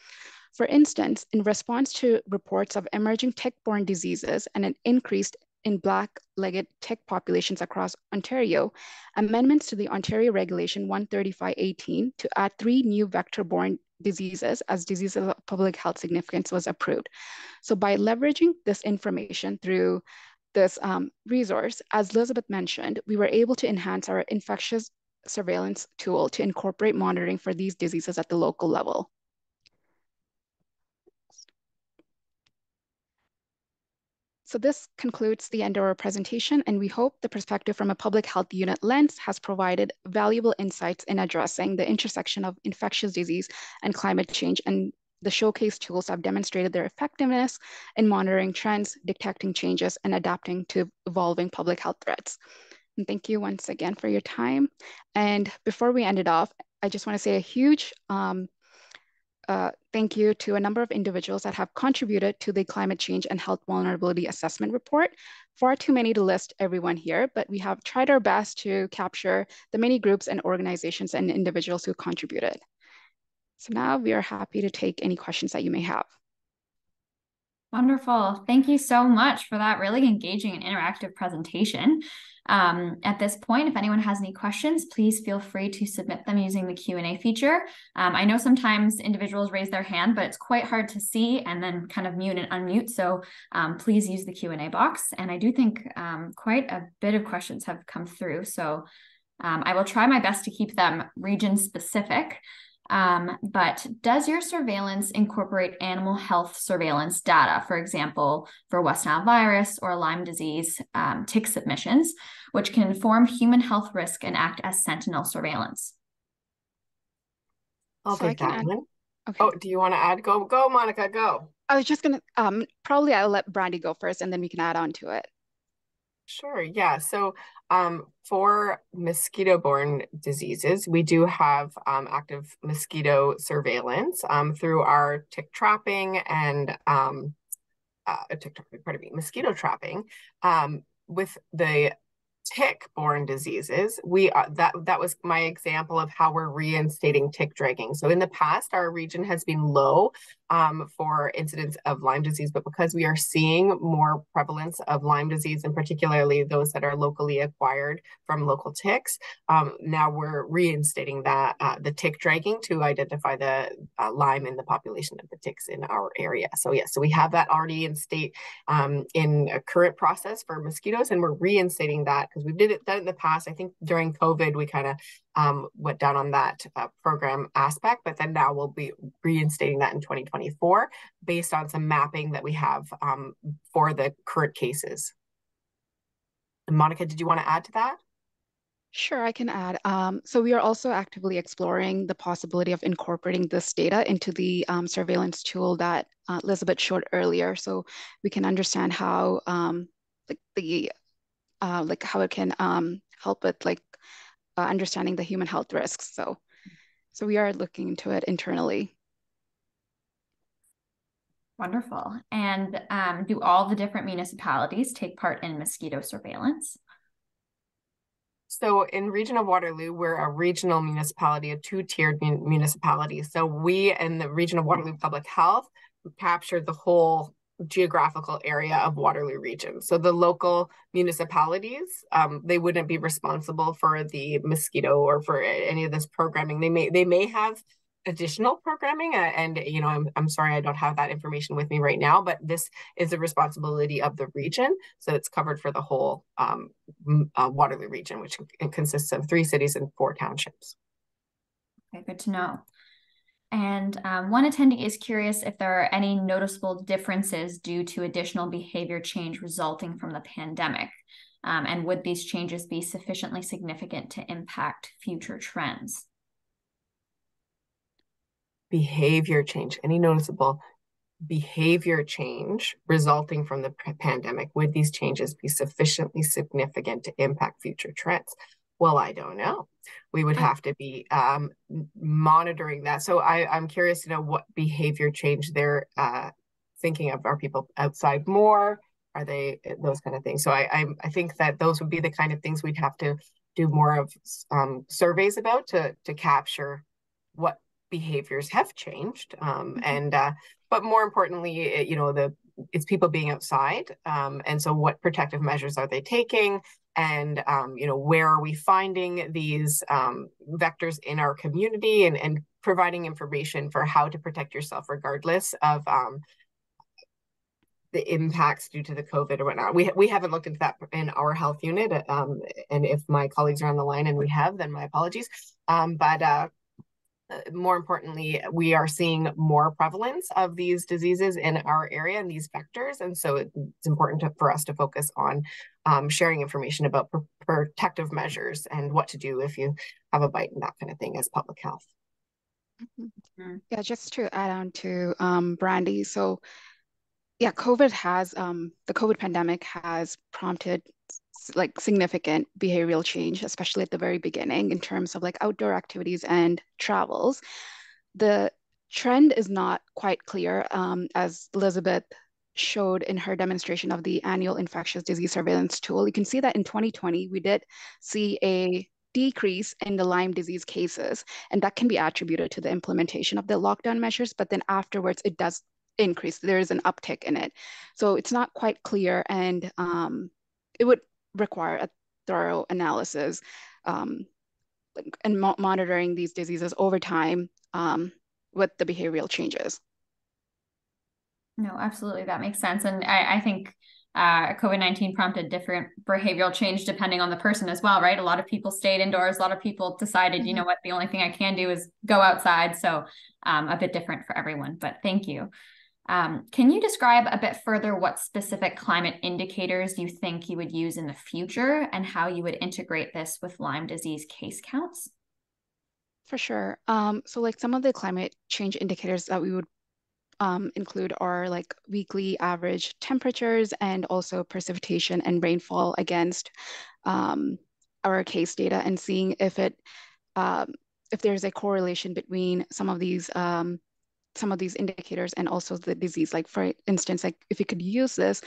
For instance, in response to reports of emerging tick-borne diseases and an increase in black-legged tick populations across Ontario, amendments to the Ontario Regulation 135/18 to add 3 new vector-borne diseases as diseases of public health significance was approved. So by leveraging this information through this resource, as Elizabeth mentioned, we were able to enhance our infectious surveillance tool to incorporate monitoring for these diseases at the local level. So this concludes the end of our presentation, and we hope the perspective from a public health unit lens has provided valuable insights in addressing the intersection of infectious disease and climate change, and the showcase tools have demonstrated their effectiveness in monitoring trends, detecting changes, and adapting to evolving public health threats. And thank you once again for your time. And before we end it off, I just want to say a huge thank you to a number of individuals that have contributed to the Climate Change and Health Vulnerability Assessment Report. Far too many to list everyone here, but we have tried our best to capture the many groups and organizations and individuals who contributed. So now we are happy to take any questions that you may have. Wonderful. Thank you so much for that really engaging and interactive presentation. At this point, if anyone has any questions, please feel free to submit them using the Q&A feature. I know sometimes individuals raise their hand, but it's quite hard to see and then kind of mute and unmute. So please use the Q&A box. And I do think quite a bit of questions have come through. So I will try my best to keep them region specific. But does your surveillance incorporate animal health surveillance data, for example, for West Nile virus or Lyme disease tick submissions, which can inform human health risk and act as sentinel surveillance? I'll take that one. Okay. Oh, do you want to add? Go, Monica, go. I was just going to, probably I'll let Brandy go first and then we can add on to it. Sure, yeah. So for mosquito-borne diseases, we do have active mosquito surveillance through our tick trapping and mosquito trapping. With the tick-borne diseases, that was my example of how we're reinstating tick dragging. So in the past, our region has been low for incidents of Lyme disease, but because we are seeing more prevalence of Lyme disease, and particularly those that are locally acquired from local ticks, now we're reinstating that the tick dragging to identify the Lyme in the population of the ticks in our area. So yes, so we have that already in state in a current process for mosquitoes, and we're reinstating that because we've done it in the past. I think during COVID, we kind of went down on that program aspect, but then now we'll be reinstating that in 2024 based on some mapping that we have for the current cases. And Monica, did you want to add to that? Sure, I can add. So we are also actively exploring the possibility of incorporating this data into the surveillance tool that Elizabeth showed earlier, so we can understand how how it can help with understanding the human health risks. So we are looking into it internally. Wonderful. And do all the different municipalities take part in mosquito surveillance? So in region of Waterloo, we're a regional municipality, a two-tiered municipality. So we in the region of Waterloo Public Health captured the whole geographical area of Waterloo region. So the local municipalities, they wouldn't be responsible for the mosquito or for any of this programming. They may have additional programming, and I'm sorry I don't have that information with me right now, but this is the responsibility of the region, so it's covered for the whole Waterloo region, which consists of 3 cities and 4 townships. Okay, good to know. And one attendee is curious if there are any noticeable differences due to additional behavior change resulting from the pandemic, and would these changes be sufficiently significant to impact future trends? Behavior change, any noticeable behavior change resulting from the pandemic, would these changes be sufficiently significant to impact future trends? Well, I don't know. We would have to be monitoring that. So I'm curious to know what behavior change they're thinking of. Are people outside more? Are they those kind of things? So I think that those would be the kind of things we'd have to do more of surveys about to capture what behaviors have changed, but more importantly, it's people being outside, and so what protective measures are they taking, and where are we finding these vectors in our community, and providing information for how to protect yourself regardless of the impacts due to the COVID or whatnot. We haven't looked into that in our health unit, and if my colleagues are on the line and we have, then my apologies, but more importantly, we are seeing more prevalence of these diseases in our area and these vectors. And so it's important for us to focus on sharing information about protective measures and what to do if you have a bite and that kind of thing as public health. Mm-hmm. Yeah, just to add on to Brandy. So yeah, the COVID pandemic has prompted like significant behavioral change, especially at the very beginning in terms of like outdoor activities and travels. The trend is not quite clear, as Elizabeth showed in her demonstration of the annual infectious disease surveillance tool. You can see that in 2020, we did see a decrease in the Lyme disease cases, and that can be attributed to the implementation of the lockdown measures, but then afterwards it does increase. There is an uptick in it. So it's not quite clear, and it would require a thorough analysis and monitoring these diseases over time with the behavioral changes. No, absolutely. That makes sense. And I think COVID-19 prompted different behavioral change depending on the person as well, right? A lot of people stayed indoors. A lot of people decided, you know what, the only thing I can do is go outside. So a bit different for everyone, but thank you. Can you describe a bit further what specific climate indicators you think you would use in the future and how you would integrate this with Lyme disease case counts? For sure. So like some of the climate change indicators that we would include are like weekly average temperatures and also precipitation and rainfall against our case data, and seeing if there's a correlation between some of these indicators and also the disease. Like for instance, like if you could use this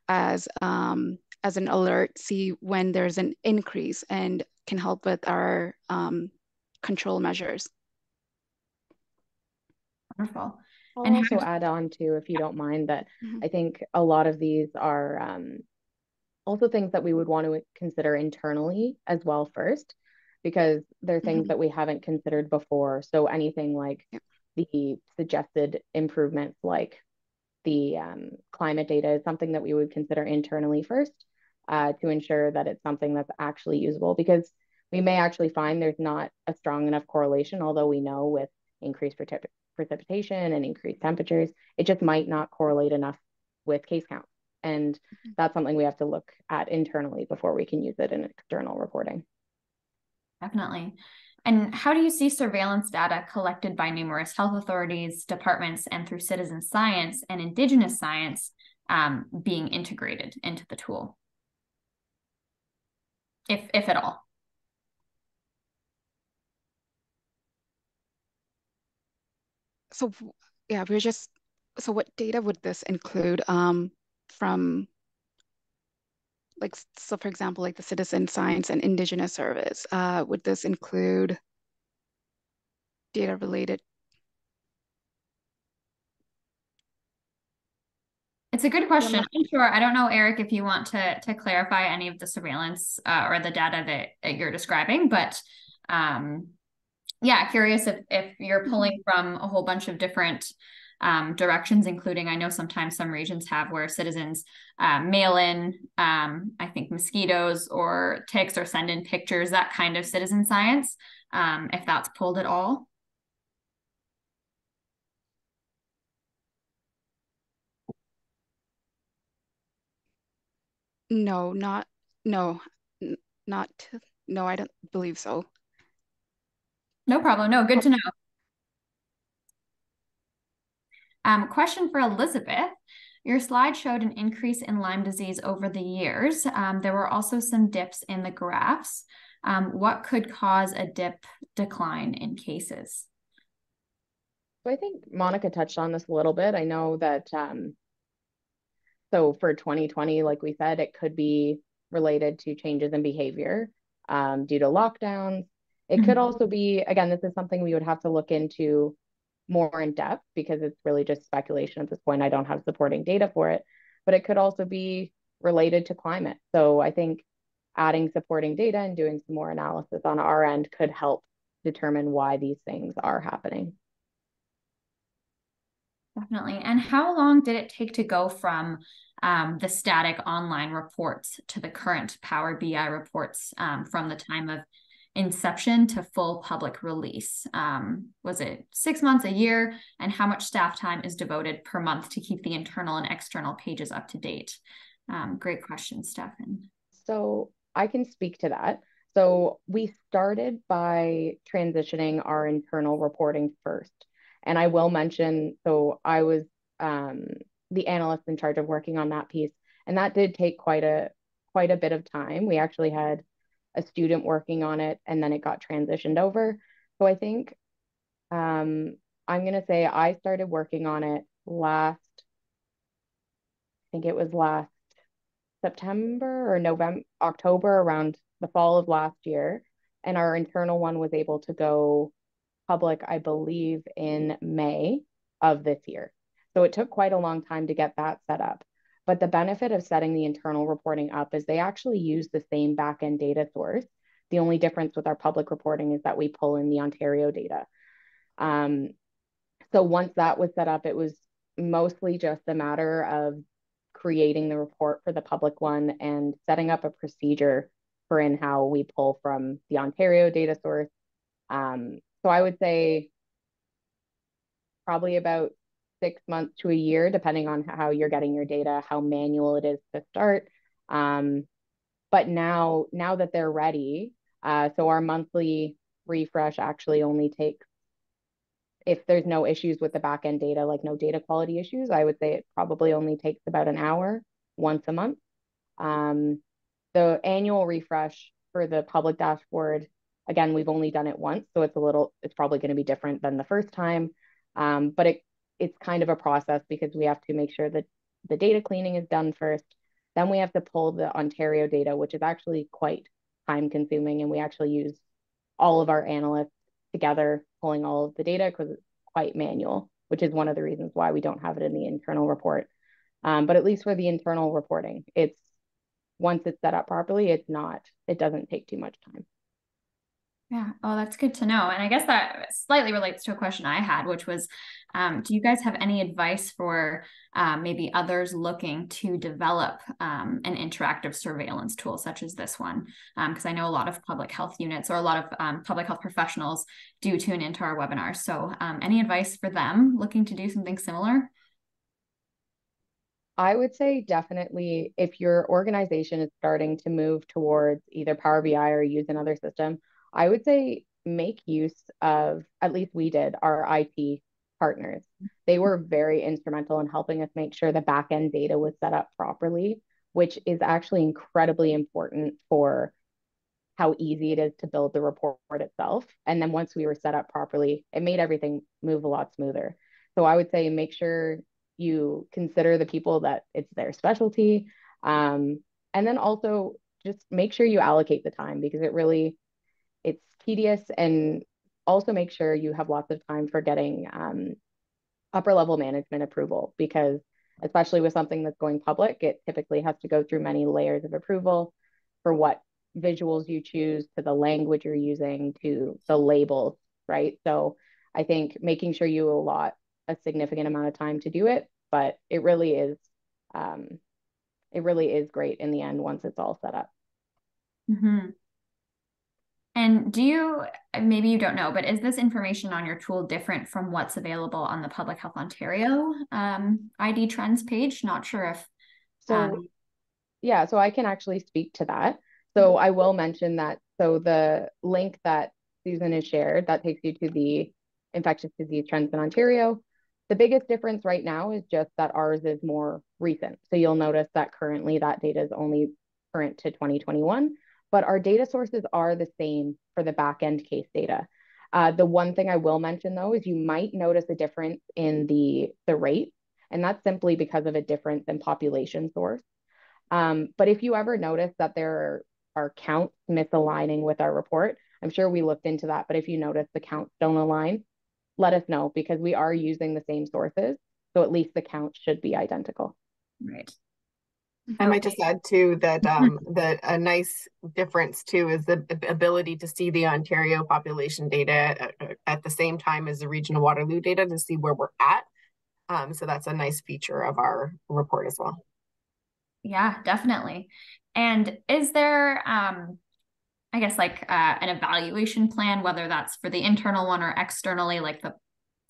as an alert, see when there's an increase, and can help with our control measures. Wonderful. I'll also add on to, if you don't mind, that I think a lot of these are also things that we would want to consider internally as well first, because they're things that we haven't considered before. So anything like the suggested improvements, like the climate data, is something that we would consider internally first to ensure that it's something that's actually usable, because we may actually find there's not a strong enough correlation, although we know with increased precipitation and increased temperatures, it just might not correlate enough with case counts. And that's something we have to look at internally before we can use it in external reporting. Definitely. And how do you see surveillance data collected by numerous health authorities, departments, and through citizen science and Indigenous science being integrated into the tool, if at all? So yeah, so what data would this include from, like, so for example, like the citizen science and Indigenous service, would this include data related? It's a good question. I'm sure. I don't know, Eric, if you want to clarify any of the surveillance or the data that you're describing, but yeah, curious if you're pulling from a whole bunch of different directions, including, I know sometimes some regions have where citizens mail in, I think, mosquitoes or ticks, or send in pictures, that kind of citizen science, if that's pulled at all. No, not, no, not, no, I don't believe so. No problem. No, good to know. Question for Elizabeth. Your slide showed an increase in Lyme disease over the years. There were also some dips in the graphs. What could cause a decline in cases? So I think Monica touched on this a little bit. I know that, so for 2020, like we said, it could be related to changes in behavior due to lockdowns. It could also be, again, this is something we would have to look into more in depth, because it's really just speculation at this point. I don't have supporting data for it, but it could also be related to climate. So I think adding supporting data and doing some more analysis on our end could help determine why these things are happening. Definitely. And how long did it take to go from the static online reports to the current Power BI reports from the time of inception to full public release? Was it 6 months, a year? And how much staff time is devoted per month to keep the internal and external pages up to date? Great question, Stefan. So I can speak to that. So we started by transitioning our internal reporting first. And I will mention, so I was the analyst in charge of working on that piece. And that did take quite a quite a bit of time. We actually had a student working on it, and then it got transitioned over. So I think I'm going to say I started working on it last, I think it was last September or November, October, around the fall of last year. And our internal one was able to go public, I believe, in May of this year. So it took quite a long time to get that set up. But the benefit of setting the internal reporting up is they actually use the same backend data source. The only difference with our public reporting is that we pull in the Ontario data. So once that was set up, it was mostly just a matter of creating the report for the public one and setting up a procedure for in how we pull from the Ontario data source. So I would say probably about 6 months to a year, depending on how you're getting your data, how manual it is to start. But now that they're ready, so our monthly refresh actually only takes, if there's no issues with the backend data, like no data quality issues, I would say it probably only takes about an hour once a month. The annual refresh for the public dashboard, again, we've only done it once, so it's probably going to be different than the first time. But it's kind of a process because we have to make sure that the data cleaning is done first. Then we have to pull the Ontario data, which is actually quite time consuming. And we actually use all of our analysts together pulling all of the data because it's quite manual, which is one of the reasons why we don't have it in the internal report. But at least for the internal reporting, once it's set up properly, it doesn't take too much time. Yeah. Oh, that's good to know. And I guess that slightly relates to a question I had, which was, do you guys have any advice for maybe others looking to develop an interactive surveillance tool such as this one? Because I know a lot of public health units or a lot of public health professionals do tune into our webinars. So any advice for them looking to do something similar? I would say definitely if your organization is starting to move towards either Power BI or use another system, I would say make use of, at least we did, our IT partners. They were very instrumental in helping us make sure the backend data was set up properly, which is actually incredibly important for how easy it is to build the report itself. And then once we were set up properly, it made everything move a lot smoother. So I would say make sure you consider the people that it's their specialty. And then also just make sure you allocate the time because it's tedious, and also make sure you have lots of time for getting upper level management approval because especially with something that's going public, it typically has to go through many layers of approval for what visuals you choose to the language you're using to the labels, right? So I think making sure you allot a significant amount of time to do it, but it really is great in the end once it's all set up. Mm-hmm. And maybe you don't know, but is this information on your tool different from what's available on the Public Health Ontario ID trends page? Not sure if. So I can actually speak to that. So I will mention that. So the link that Susan has shared, that takes you to the infectious disease trends in Ontario. The biggest difference right now is just that ours is more recent. So you'll notice that currently that data is only current to 2021, but our data sources are the same for the back-end case data. The one thing I will mention though is you might notice a difference in the rate, and that's simply because of a difference in population source. But if you ever notice that there are counts misaligning with our report, I'm sure we looked into that, but if you notice the counts don't align, let us know because we are using the same sources. So at least the counts should be identical. Right. I might just add too that that a nice difference too is the ability to see the Ontario population data at the same time as the regional Waterloo data to see where we're at. So that's a nice feature of our report as well. Yeah, definitely. And is there, I guess, like an evaluation plan, whether that's for the internal one or externally, like the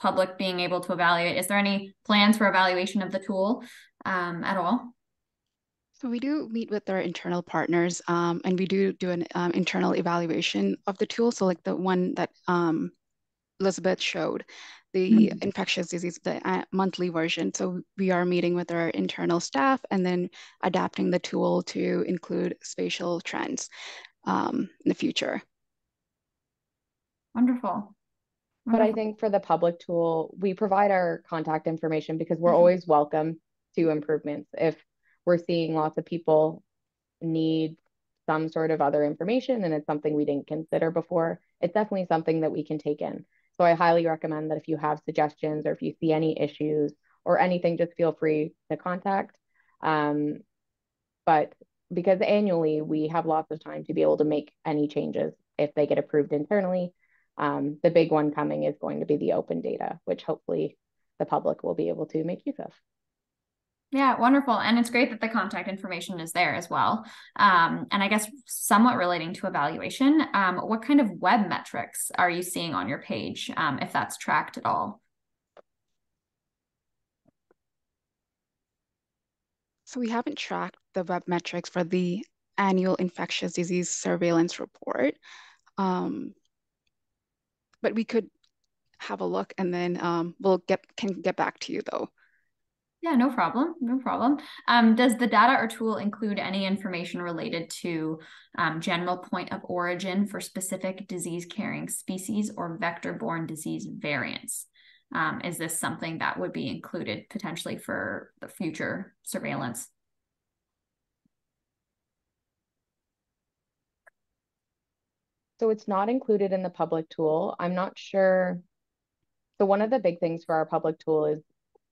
public being able to evaluate? Is there any plans for evaluation of the tool at all? So we do meet with our internal partners and we do an internal evaluation of the tool. So like the one that Elizabeth showed, the infectious disease, the monthly version. So we are meeting with our internal staff and then adapting the tool to include spatial trends in the future. Wonderful. But I think for the public tool, we provide our contact information because we're always welcome to improvements. If we're seeing lots of people need some sort of other information and it's something we didn't consider before, it's definitely something that we can take in. So I highly recommend that if you have suggestions or if you see any issues or anything, just feel free to contact. But because annually we have lots of time to be able to make any changes if they get approved internally. The big one coming is going to be the open data, which hopefully the public will be able to make use of. Yeah, wonderful. And it's great that the contact information is there as well. And I guess somewhat relating to evaluation, what kind of web metrics are you seeing on your page, if that's tracked at all? So we haven't tracked the web metrics for the annual infectious disease surveillance report. But we could have a look and then we'll can get back to you though. Yeah, no problem. No problem. Does the data or tool include any information related to general point of origin for specific disease-carrying species or vector-borne disease variants? Is this something that would be included potentially for the future surveillance? So it's not included in the public tool. I'm not sure. So one of the big things for our public tool is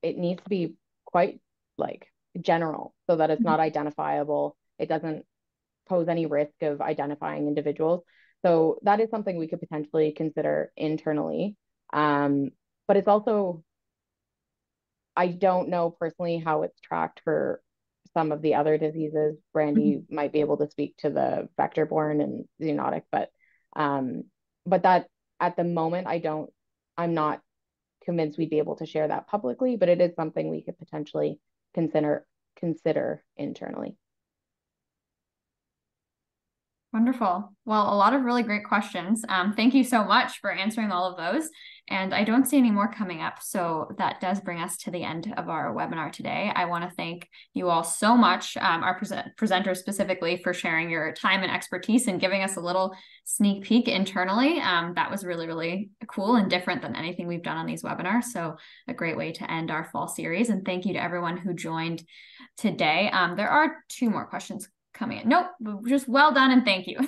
it needs to be quite like general so that it's not identifiable. It doesn't pose any risk of identifying individuals. So that is something we could potentially consider internally. But it's also, I don't know personally how it's tracked for some of the other diseases. Brandy might be able to speak to the vector-borne and zoonotic, but that at the moment, I'm not convinced we'd be able to share that publicly, but it is something we could potentially consider internally. Wonderful. Well, a lot of really great questions. Thank you so much for answering all of those. And I don't see any more coming up. So that does bring us to the end of our webinar today. I want to thank you all so much, our presenters specifically, for sharing your time and expertise and giving us a little sneak peek internally. That was really, really cool and different than anything we've done on these webinars. So a great way to end our fall series. And thank you to everyone who joined today. There are 2 more questions coming in. Nope, just well done and thank you.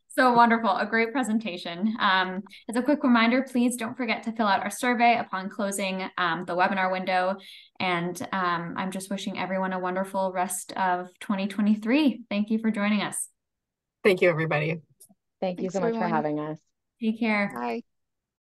So wonderful, a great presentation. As a quick reminder, please don't forget to fill out our survey upon closing the webinar window. And I'm just wishing everyone a wonderful rest of 2023. Thank you for joining us. Thank you, everybody. Thank you so much for having us. Take care. Bye.